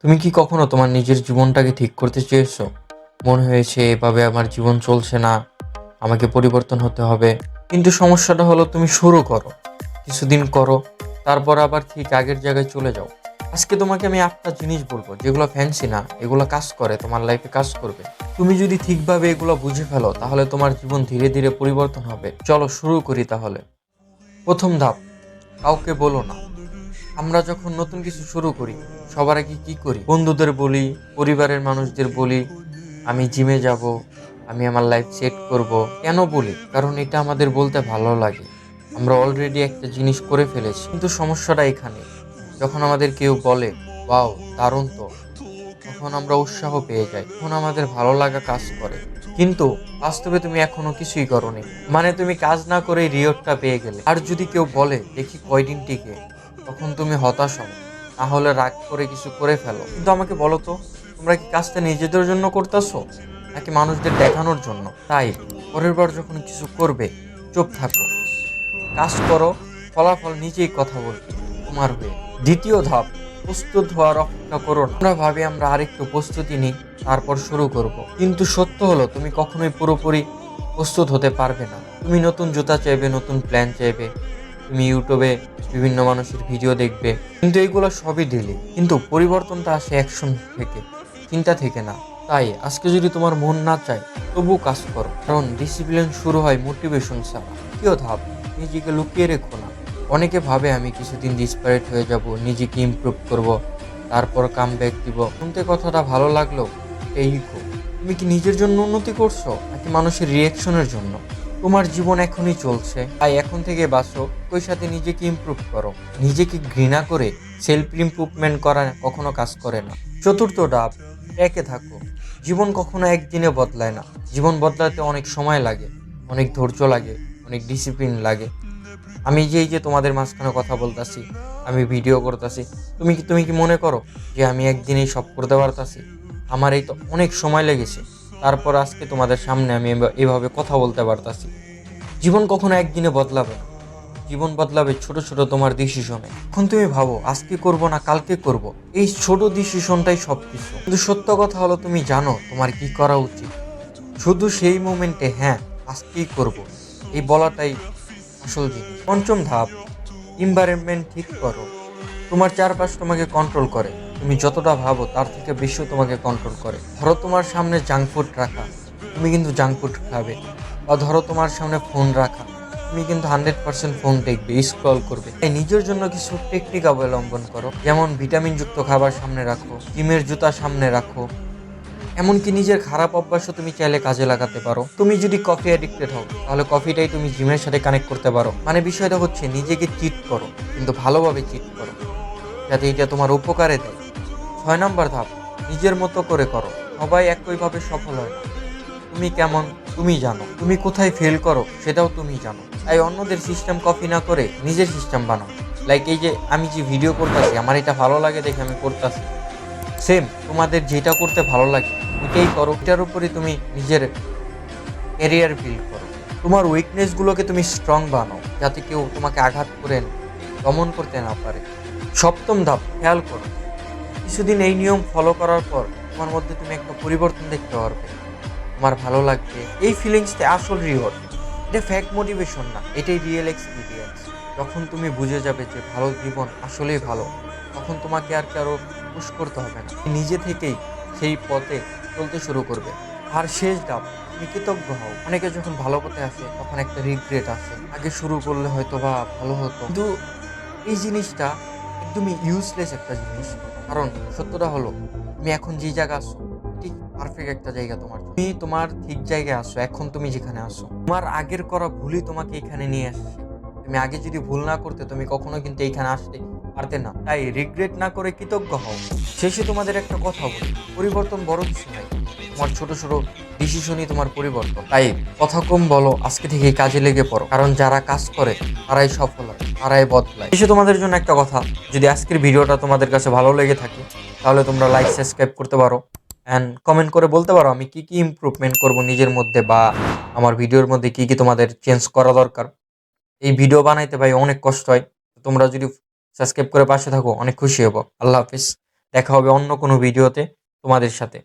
তুমি কি কখনো তোমার নিজের জীবনটাকে ঠিক করতে চেয়েছো? মনে হয়েছে এভাবে আমার জীবন চলছে না, আমাকে পরিবর্তন হতে হবে। কিন্তু সমস্যাটা হলো তুমি শুরু করো, কিছুদিন করো, তারপর আবার ঠিক আগের জায়গায় চলে যাও। আজকে তোমাকে আমি 8টা জিনিস বলবো যেগুলো ফ্যান্সি না, এগুলো কাজ করে, তোমার লাইফে কাজ করবে। তুমি যদি ঠিকভাবে এগুলো বুঝে ফেলো তাহলে তোমার জীবন ধীরে ধীরে পরিবর্তন হবে। চলো শুরু করি তাহলে। প্রথম ধাপ, কাউকে বলো না। আমরা যখন নতুন কিছু শুরু করি সবার আগে কি করি? বন্ধুদের বলি, পরিবারের মানুষদের বলি আমি জিমে যাব, আমি আমার লাইফ সেট করব। কেন বলি? কারণ এটা আমাদের বলতে ভালো লাগে। আমরা অলরেডি একটা জিনিস করে ফেলেছি। কিন্তু সমস্যাটা এখানে, যখন আমাদের কেউ বলে ওয়াও দারুণ তো, তখন আমরা উৎসাহ পেয়ে যাই, তখন আমাদের ভালো লাগা কাজ করে। কিন্তু বাস্তবে তুমি এখনো কিছুই করোনি, মানে তুমি কাজ না করেই রিওয়ার্ডটা পেয়ে গেলে। আর যদি কেউ বলে দেখি কয়দিন টিকে, তখন তুমি হতাশ হও, তাহলে রাগ করে কিছু করে ফেলো। কিন্তু আমাকে বলো তো, তোমরা কি কাজটা নিজেদের জন্য করতেছো নাকি মানুষদের দেখানোর জন্য? তাই পরের বার যখন কিছু করবে চুপ থাকো, কাজ করো, ফলাফল নিজেই কথা বলবে তোমার হয়ে। দ্বিতীয় ধাপ, প্রস্তুত হওয়ার অপেক্ষা করো না। আমরা ভাবি আমরা আরেকটু প্রস্তুতি নিই তারপর শুরু করব, কিন্তু সত্য হলো তুমি কখনোই পুরোপুরি প্রস্তুত হতে পারবে না। তুমি নতুন জুতা চাইবে, নতুন প্ল্যান চাইবে, তুমি ইউটিউবে বিভিন্ন মানুষের ভিডিও দেখবে, কিন্তু এগুলো সবই ডিলে। কিন্তু পরিবর্তনটা আসে অ্যাকশন থেকে, চিন্তা থেকে না। তাই আজকে যদি তোমার মন না চায় তবু কাজ করো, কারণ ডিসিপ্লিন শুরু হয় মোটিভেশন ছাড়া। তৃতীয় ধাপ, নিজেকে লুকিয়ে রেখো না। অনেকে ভাবে আমি কিছুদিন ডিসপারেট হয়ে যাব, নিজেকে ইমপ্রুভ করব, তারপর কাম ব্যাক দিব। শুনতে কথাটা ভালো লাগলো, এই ইগো। তুমি কি নিজের জন্য উন্নতি করছো নাকি মানুষের রিয়াকশনের জন্য? তোমার জীবন এখনই চলছে, তাই এখন থেকে বাঁচো, ওই সাথে নিজেকে ইমপ্রুভ করো। নিজেকে ঘৃণা করে সেলফ ইমপ্রুভমেন্ট করা কখনো কাজ করে না। চতুর্থ ধাপ, একে থাকো। জীবন কখনো একদিনে বদলায় না, জীবন বদলাতে অনেক সময় লাগে, অনেক ধৈর্য লাগে, অনেক ডিসিপ্লিন লাগে। আমি যে এই যে তোমাদের মাঝখানে কথা বলতাছি, আমি ভিডিও করতেছি, তুমি কি মনে করো যে আমি একদিনেই সব করতে পারতাছি? আমার এই তো অনেক সময় লেগেছে, তারপর আজকে তোমাদের সামনে আমি এভাবে কথা বলতে পারতাছি। জীবন কখনো একদিনে বদলাবে না, জীবন বদলাবে ছোট ছোট তোমার ডিসিশনে। এখন তুমি ভাবো আজকে করব না কালকে করব, এই ছোট ডিসিশনটাই সবকিছু। কিন্তু সত্য কথা হলো তুমি জানো তোমার কি করা উচিত, শুধু সেই মোমেন্টে হ্যাঁ আজকেই করব এই বলাটাই আসল জিনিস। পঞ্চম ধাপ, এনভায়রনমেন্ট ঠিক করো। তোমার চারপাশ তোমাকে কন্ট্রোল করে, তুমি যতটা ভাবো তার থেকে বেশিও তোমাকে কন্ট্রোল করে। ধরো তোমার সামনে জাঙ্ক ফুড রাখা, তুমি কিন্তু জাঙ্ক ফুড খাবে। বা ধরো তোমার সামনে ফোন রাখা, তুমি কিন্তু 100% ফোন দেখবে, স্ক্রল করবে। তাই নিজের জন্য কিছু টেকনিক অবলম্বন করো, যেমন ভিটামিনযুক্ত খাবার সামনে রাখো, জিমের জুতা সামনে রাখো। এমনকি নিজের খারাপ অভ্যাসও তুমি চাইলে কাজে লাগাতে পারো। তুমি যদি কফি অ্যাডিক্টেড হও তাহলে কফিটাই তুমি জিমের সাথে কানেক্ট করতে পারো। মানে বিষয়টা হচ্ছে নিজেকে চিট করো, কিন্তু ভালোভাবে চিট করো, যাতে এটা তোমার উপকারে দেয়। 6 নম্বর ধাপ, নিজের মতো করে করো। সবাই একইভাবে সফল হয় না, তুমি কেমন তুমি জানো, তুমি কোথায় ফেল করো সেটাও তুমি জানো। তাই অন্যদের সিস্টেম কপি না করে নিজের সিস্টেম বানাও। লাইক এই যে আমি যে ভিডিও করতেছি, আমার এটা ভালো লাগে দেখে আমি করতেছি, সেম তোমাদের যেটা করতে ভালো লাগে ওইটাই করো। এটার উপরে তুমি নিজের ক্যারিয়ার বিল্ড করো। তোমার উইকনেসগুলোকে তুমি স্ট্রং বানাও, যাতে কেউ তোমাকে আঘাত করে দমন করতে না পারে। সপ্তম ধাপ, খেয়াল করো। কিছুদিন এই নিয়ম ফলো করার পর তোমার মধ্যে তুমি একটা পরিবর্তন দেখতে পারবে, তোমার ভালো লাগবে। এই ফিলিংসটা আসল রিওয়ার্ড, এটা ফ্যাক মোটিভেশন না, এটাই রিয়েল এক্সপিরিয়েন্স। যখন তুমি বুঝে যাবে যে ভালো জীবন আসলেই ভালো, তখন তোমাকে আর কারো পুশ করতে হবে না, নিজে থেকেই সেই পথে চলতে শুরু করবে। আর শেষ ধাপ, তুমি কৃতজ্ঞ হও। অনেকে যখন ভালো পথে আসে তখন একটা রিগ্রেট আসে, আগে শুরু করলে হয়তো বা ভালো হতো। কিন্তু এই জিনিসটা একদমই ইউজলেস একটা জিনিস, কারণ সত্যটা হলো তুমি এখন যে জায়গা আসো ঠিক পারফেক্ট একটা জায়গা তোমার জন্য। তুমি তোমার ঠিক জায়গায় আসো, এখন তুমি যেখানে আসো তোমার আগের করা ভুলই তোমাকে এখানে নিয়ে আসছে। তুমি আগে যদি ভুল না করতে তুমি কখনো কিন্তু এইখানে আসতে পারতে না। তাই রিগ্রেট না করে কৃতজ্ঞ হও। শেষে তোমাদের একটা কথা বলি, পরিবর্তন বড় কিছু নাই, তোমার ছোট ছোট ডিসিশনই তোমার পরিবর্তন। তাই কথা কম বলো, আজকে থেকে কাজে লেগে পড়ো, কারণ যারা কাজ করে তারাই সফল হয়, তারাই বদলায়। শেষে তোমাদের জন্য একটা কথা, যদি আজকের ভিডিওটা তোমাদের কাছে ভালো লেগে থাকে তাহলে তোমরা লাইক সাবস্ক্রাইব করতে পারো, অ্যান্ড কমেন্ট করে বলতে পারো আমি কি কি ইমপ্রুভমেন্ট করব নিজের মধ্যে, বা আমার ভিডিওর মধ্যে কি কি তোমাদের চেঞ্জ করা দরকার। এই ভিডিও বানাইতে ভাই অনেক কষ্ট হয়, তোমরা যদি সাবস্ক্রাইব করে পাশে থাকো অনেক খুশি হব। আল্লাহ হাফিজ। দেখা হবে অন্য কোনো ভিডিওতে তোমাদের সাথে।